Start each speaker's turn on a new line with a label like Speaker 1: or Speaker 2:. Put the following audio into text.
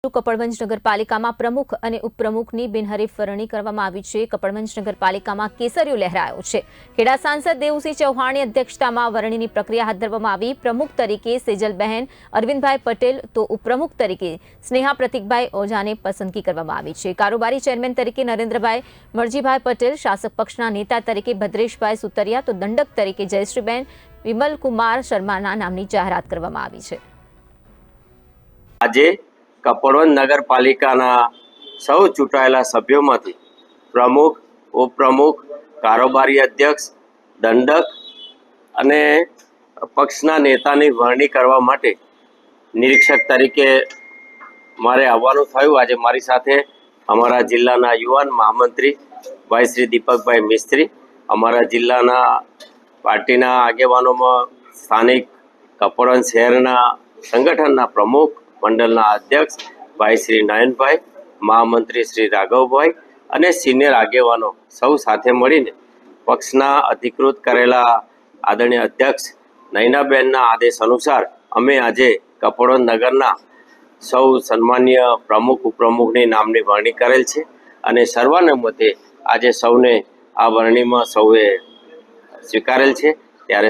Speaker 1: કપડવંજ નગરપાલિકામાં પ્રમુખ અને ઉપપ્રમુખની બિનહરીફ વરણી કરવામાં આવી છે। કપડવંજ નગરપાલિકામાં કેસરીયો લહેરાયો છે। ખેડા સાંસદ દેવુસિંહ ચૌહાણની અધ્યક્ષતામાં વરણીની પ્રક્રિયા હાથ ધરવામાં આવી। પ્રમુખ તરીકે સેજલબહેન અરવિંદભાઈ પટેલ તો ઉપપ્રમુખ તરીકે સ્નેહા પ્રતિકભાઈ ઓઝાને પસંદગી કરવામાં આવી છે। કારોબારી ચેરમેન તરીકે નરેન્દ્રભાઈ મરજીભાઈ પટેલ, શાસક પક્ષના નેતા તરીકે ભદ્રેશભાઈ સુતરિયા તો દંડક તરીકે જયશ્રીબેન વિમલકુમાર શર્માના નામની જાહેરાત કરવામાં આવી છે।
Speaker 2: આજે કપડવંજ નગરપાલિકાના સૌ ચૂંટાયેલા સભ્યોમાંથી પ્રમુખ, ઉપપ્રમુખ, કારોબારી અધ્યક્ષ, દંડક અને પક્ષના નેતાની વરણી કરવા માટે નિરીક્ષક તરીકે મારે આવવાનું થયું। આજે મારી સાથે અમારા જિલ્લાના યુવાન મહામંત્રી ભાઈ શ્રી દીપકભાઈ મિસ્ત્રી, અમારા જિલ્લાના પાર્ટીના આગેવાનોમાં સ્થાનિક કપડવંજ શહેરના સંગઠનના પ્રમુખ, મંડળના અધ્યક્ષ ભાઈ શ્રી નયનભાઈ, મહામંત્રી શ્રી રાઘવભાઈ અને સિનિયર આગેવાનો સૌ સાથે મળીને પક્ષના અધિકૃત કરેલા આદરણીય અધ્યક્ષ નયનાબેનના આદેશ અનુસાર અમે આજે કપડવંજ નગરના સૌ સન્માનીય પ્રમુખ, ઉપપ્રમુખની નામની વરણી કરેલ છે અને સર્વાનુમતે આજે સૌને આ વરણીમાં સૌએ સ્વીકારેલ છે। ત્યારે